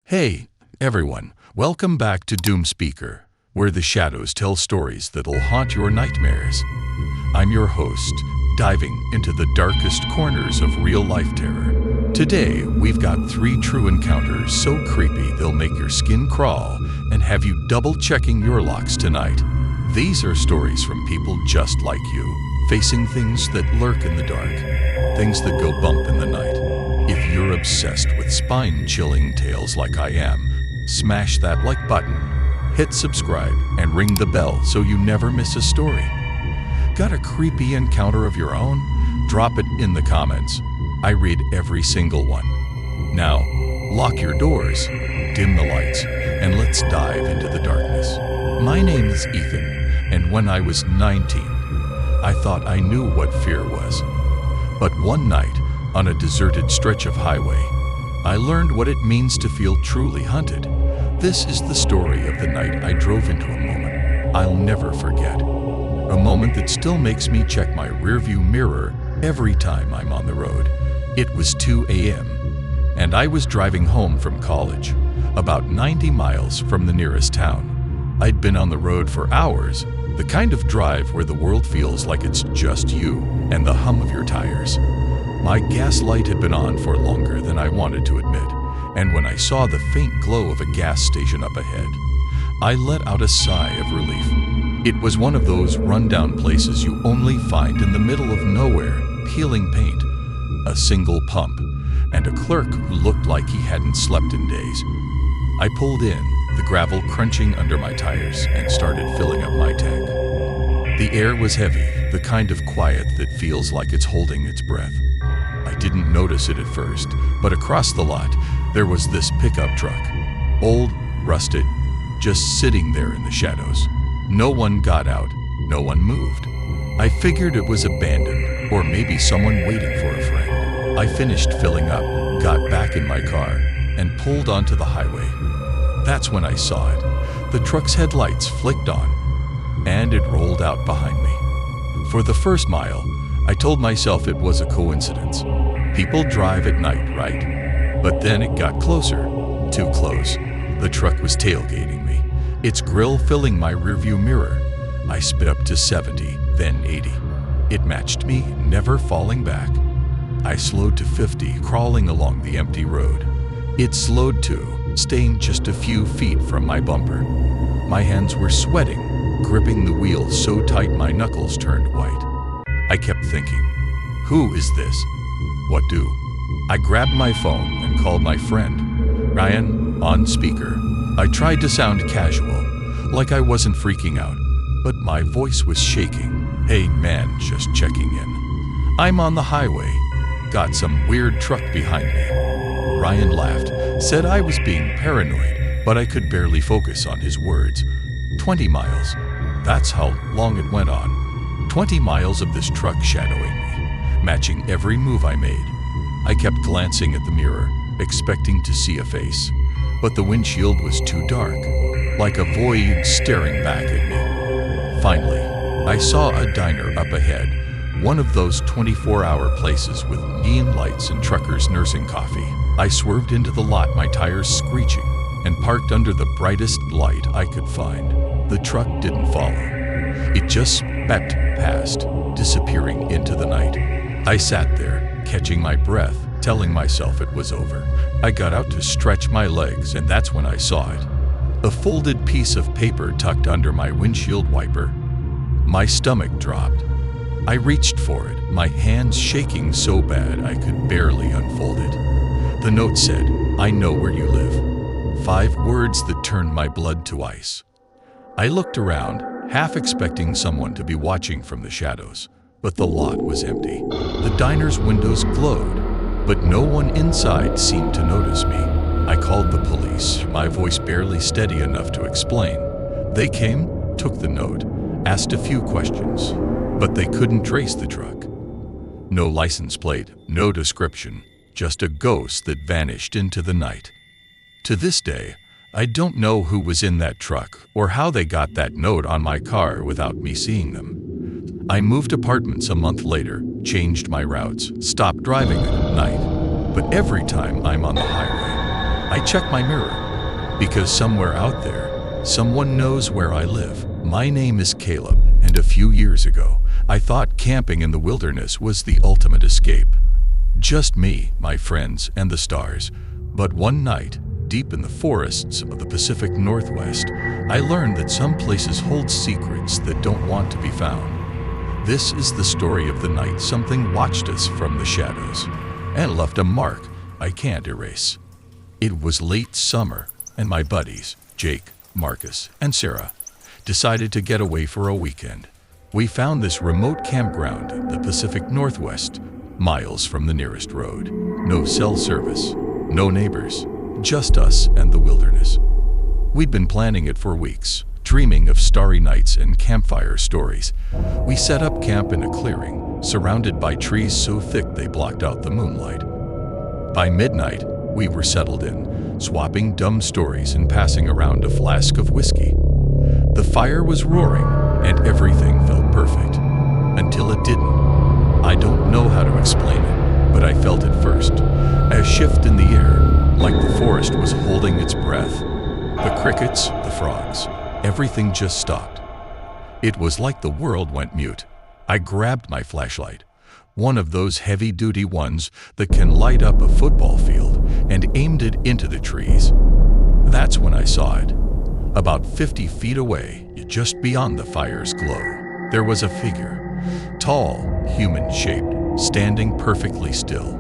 Hey, everyone, welcome back to DoomSpeaker, where the shadows tell stories that'll haunt your nightmares. I'm your host, diving into the darkest corners of real-life terror. Today, we've got 3 true encounters so creepy they'll make your skin crawl and have you double-checking your locks tonight. These are stories from people just like you, facing things that lurk in the dark, things that go bump in the night. If you're obsessed with spine-chilling tales like I am, smash that like button, hit subscribe, and ring the bell so you never miss a story. Got a creepy encounter of your own? Drop it in the comments. I read every single one. Now, lock your doors, dim the lights, and let's dive into the darkness. My name is Ethan, and when I was 19, I thought I knew what fear was. But one night, on a deserted stretch of highway, I learned what it means to feel truly hunted. This is the story of the night I drove into a moment I'll never forget. A moment that still makes me check my rearview mirror every time I'm on the road. It was 2 a.m., and I was driving home from college, about 90 miles from the nearest town. I'd been on the road for hours, the kind of drive where the world feels like it's just you and the hum of your tires. My gas light had been on for longer than I wanted to admit, and when I saw the faint glow of a gas station up ahead, I let out a sigh of relief. It was one of those rundown places you only find in the middle of nowhere, peeling paint, a single pump, and a clerk who looked like he hadn't slept in days. I pulled in, the gravel crunching under my tires, and started filling up my tank. The air was heavy, the kind of quiet that feels like it's holding its breath. I didn't notice it at first, but across the lot, there was this pickup truck. Old, rusted, just sitting there in the shadows. No one got out, no one moved. I figured it was abandoned, or maybe someone waiting for a friend. I finished filling up, got back in my car, and pulled onto the highway. That's when I saw it. The truck's headlights flicked on, and it rolled out behind me. For the first mile, I told myself it was a coincidence. People drive at night, right? But then it got closer, too close. The truck was tailgating me, its grill filling my rearview mirror. I sped up to 70, then 80. It matched me, never falling back. I slowed to 50, crawling along the empty road. It slowed too, staying just a few feet from my bumper. My hands were sweating, gripping the wheel so tight my knuckles turned white. I kept thinking, who is this? What do? I grabbed my phone and called my friend, Ryan, on speaker. I tried to sound casual, like I wasn't freaking out, but my voice was shaking. Hey man, just checking in. I'm on the highway. Got some weird truck behind me. Ryan laughed, said I was being paranoid, but I could barely focus on his words. 20 miles. That's how long it went on. 20 miles of this truck shadowing me, matching every move I made. I kept glancing at the mirror, expecting to see a face, but the windshield was too dark, like a void staring back at me. Finally, I saw a diner up ahead, one of those 24-hour places with neon lights and truckers nursing coffee. I swerved into the lot, my tires screeching, and parked under the brightest light I could find. The truck didn't follow. It just sped past, disappearing into the night. I sat there, catching my breath, telling myself it was over. I got out to stretch my legs, and that's when I saw it. A folded piece of paper tucked under my windshield wiper. My stomach dropped. I reached for it, my hands shaking so bad I could barely unfold it. The note said, "I know where you live." 5 words that turned my blood to ice. I looked around, half expecting someone to be watching from the shadows, but the lot was empty. The diner's windows glowed, but no one inside seemed to notice me. I called the police, my voice barely steady enough to explain. They came, took the note, asked a few questions, but they couldn't trace the truck. No license plate, no description, just a ghost that vanished into the night. To this day, I don't know who was in that truck or how they got that note on my car without me seeing them. I moved apartments a month later, changed my routes, stopped driving at night. But every time I'm on the highway, I check my mirror, because somewhere out there, someone knows where I live. My name is Caleb, and a few years ago, I thought camping in the wilderness was the ultimate escape. Just me, my friends, and the stars. But one night, deep in the forests of the Pacific Northwest, I learned that some places hold secrets that don't want to be found. This is the story of the night something watched us from the shadows and left a mark I can't erase. It was late summer, and my buddies, Jake, Marcus, and Sarah, decided to get away for a weekend. We found this remote campground in the Pacific Northwest, miles from the nearest road. No cell service, no neighbors, just us and the wilderness. We'd been planning it for weeks, dreaming of starry nights and campfire stories. We set up camp in a clearing, surrounded by trees so thick they blocked out the moonlight. By midnight, we were settled in, swapping dumb stories and passing around a flask of whiskey. The fire was roaring, and everything felt perfect. Until it didn't. I don't know how to explain it, but I felt it first. A shift in the air, like the forest was holding its breath. The crickets, the frogs, everything just stopped. It was like the world went mute. I grabbed my flashlight, one of those heavy-duty ones that can light up a football field, and aimed it into the trees. That's when I saw it. About 50 feet away, just beyond the fire's glow, there was a figure, tall, human-shaped, standing perfectly still.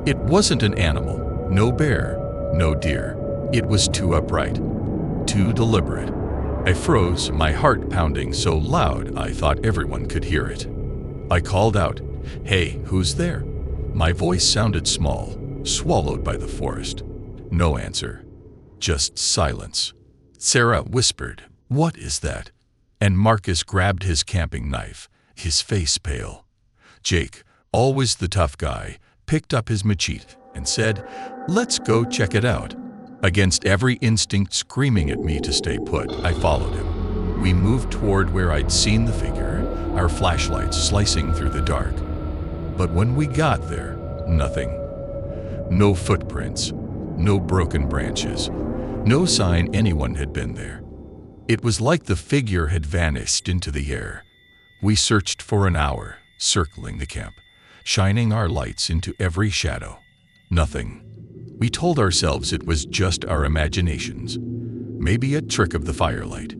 It wasn't an animal, no bear, no deer. It was too upright, too deliberate. I froze, my heart pounding so loud I thought everyone could hear it. I called out, "Hey, who's there?" My voice sounded small, swallowed by the forest. No answer, just silence. Sarah whispered, "What is that?" And Marcus grabbed his camping knife, his face pale. Jake, always the tough guy, picked up his machete and said, "Let's go check it out." Against every instinct screaming at me to stay put, I followed him. We moved toward where I'd seen the figure, our flashlights slicing through the dark. But when we got there, nothing. No footprints, no broken branches, no sign anyone had been there. It was like the figure had vanished into the air. We searched for an hour, circling the camp, shining our lights into every shadow. Nothing. We told ourselves it was just our imaginations, maybe a trick of the firelight.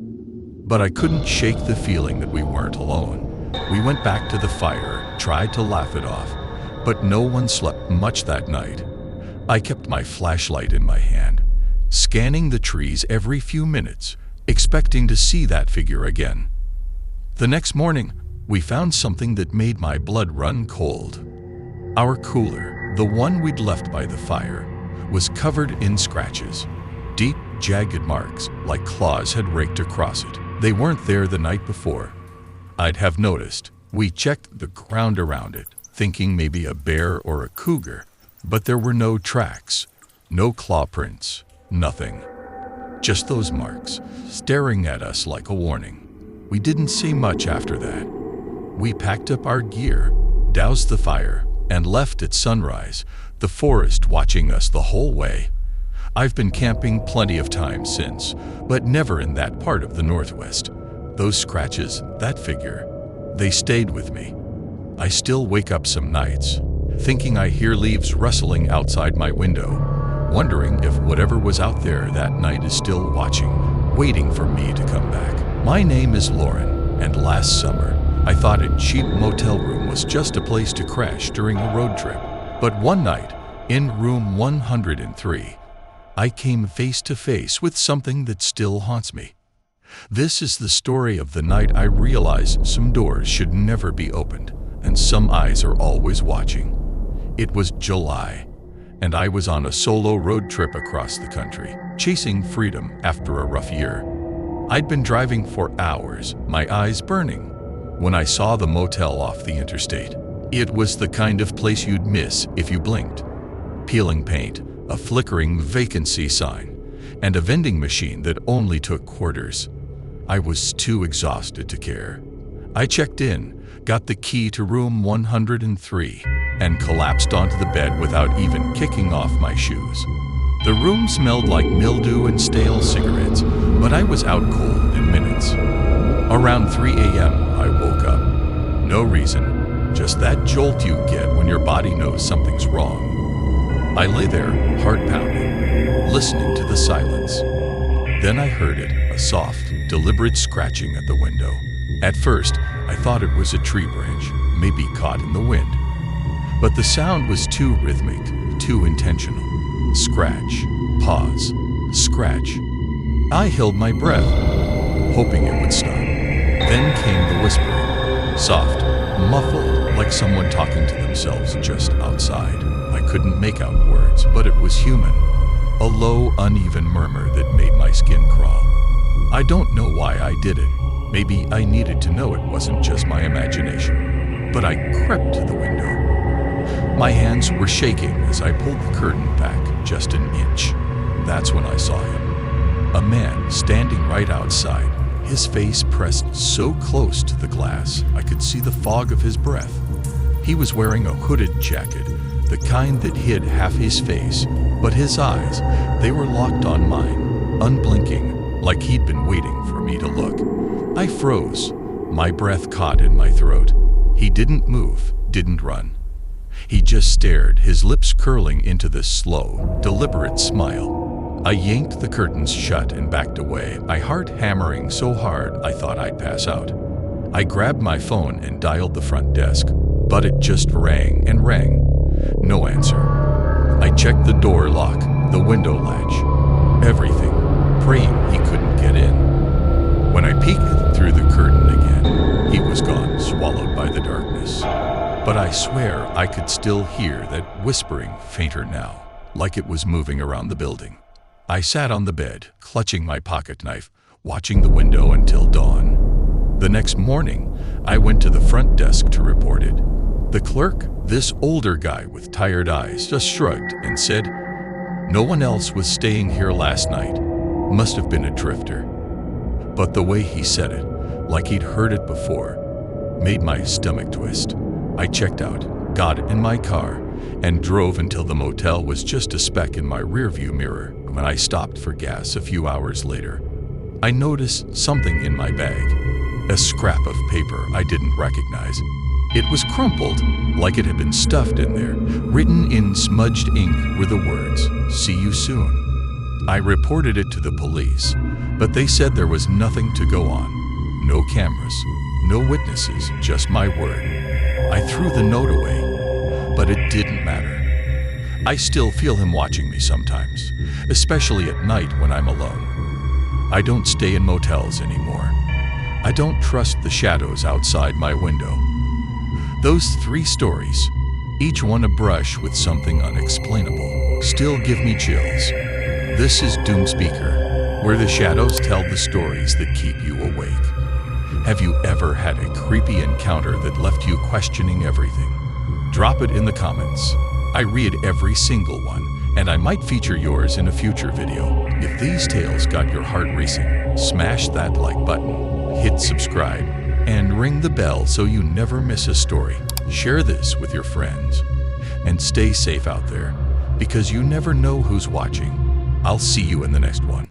But I couldn't shake the feeling that we weren't alone. We went back to the fire, tried to laugh it off, but no one slept much that night. I kept my flashlight in my hand, scanning the trees every few minutes, expecting to see that figure again. The next morning, we found something that made my blood run cold. Our cooler, the one we'd left by the fire, was covered in scratches, deep, jagged marks like claws had raked across it. They weren't there the night before. I'd have noticed. We checked the ground around it, thinking maybe a bear or a cougar, but there were no tracks, no claw prints, nothing. Just those marks, staring at us like a warning. We didn't see much after that. We packed up our gear, doused the fire, and left at sunrise, the forest watching us the whole way. I've been camping plenty of times since, but never in that part of the Northwest. Those scratches, that figure, they stayed with me. I still wake up some nights, thinking I hear leaves rustling outside my window, wondering if whatever was out there that night is still watching, waiting for me to come back. My name is Lauren, and last summer, I thought a cheap motel room was just a place to crash during a road trip. But one night, in room 103, I came face to face with something that still haunts me. This is the story of the night I realized some doors should never be opened, and some eyes are always watching. It was July, and I was on a solo road trip across the country, chasing freedom after a rough year. I'd been driving for hours, my eyes burning, when I saw the motel off the interstate. It was the kind of place you'd miss if you blinked. Peeling paint, a flickering vacancy sign, and a vending machine that only took quarters. I was too exhausted to care. I checked in, got the key to room 103, and collapsed onto the bed without even kicking off my shoes. The room smelled like mildew and stale cigarettes, but I was out cold in minutes. Around 3 a.m., I woke up. No reason, just that jolt you get when your body knows something's wrong. I lay there, heart pounding, listening to the silence. Then I heard it, a soft, deliberate scratching at the window. At first, I thought it was a tree branch, maybe caught in the wind. But the sound was too rhythmic, too intentional. Scratch, pause, scratch. I held my breath, hoping it would stop. Then came the whispering, soft, muffled, like someone talking to themselves just outside. I couldn't make out words, but it was human. A low, uneven murmur that made my skin crawl. I don't know why I did it. Maybe I needed to know it wasn't just my imagination. But I crept to the window. My hands were shaking as I pulled the curtain back just an inch. That's when I saw him. A man standing right outside, his face pressed so close to the glass I could see the fog of his breath. He was wearing a hooded jacket, the kind that hid half his face, but his eyes, they were locked on mine, unblinking, like he'd been waiting for me to look. I froze, my breath caught in my throat. He didn't move, didn't run. He just stared, his lips curling into this slow, deliberate smile. I yanked the curtains shut and backed away, my heart hammering so hard I thought I'd pass out. I grabbed my phone and dialed the front desk, but it just rang and rang. No answer. I checked the door lock, the window latch, everything, praying he couldn't get in. When I peeked through the curtain again, he was gone, swallowed by the darkness. But I swear I could still hear that whispering, fainter now, like it was moving around the building. I sat on the bed, clutching my pocket knife, watching the window until dawn. The next morning, I went to the front desk to report it. The clerk, this older guy with tired eyes, just shrugged and said, "No one else was staying here last night. Must have been a drifter." But the way he said it, like he'd heard it before, made my stomach twist. I checked out, got in my car, and drove until the motel was just a speck in my rearview mirror. When I stopped for gas a few hours later, I noticed something in my bag, a scrap of paper I didn't recognize. It was crumpled, like it had been stuffed in there. Written in smudged ink were the words, "See you soon." I reported it to the police, but they said there was nothing to go on. No cameras, no witnesses, just my word. I threw the note away, but it didn't matter. I still feel him watching me sometimes, especially at night when I'm alone. I don't stay in motels anymore. I don't trust the shadows outside my window. Those 3 stories, each one a brush with something unexplainable, still give me chills. This is DoomSpeaker, where the shadows tell the stories that keep you awake. Have you ever had a creepy encounter that left you questioning everything? Drop it in the comments. I read every single one, and I might feature yours in a future video. If these tales got your heart racing, smash that like button, hit subscribe, and ring the bell so you never miss a story. Share this with your friends. And stay safe out there, because you never know who's watching. I'll see you in the next one.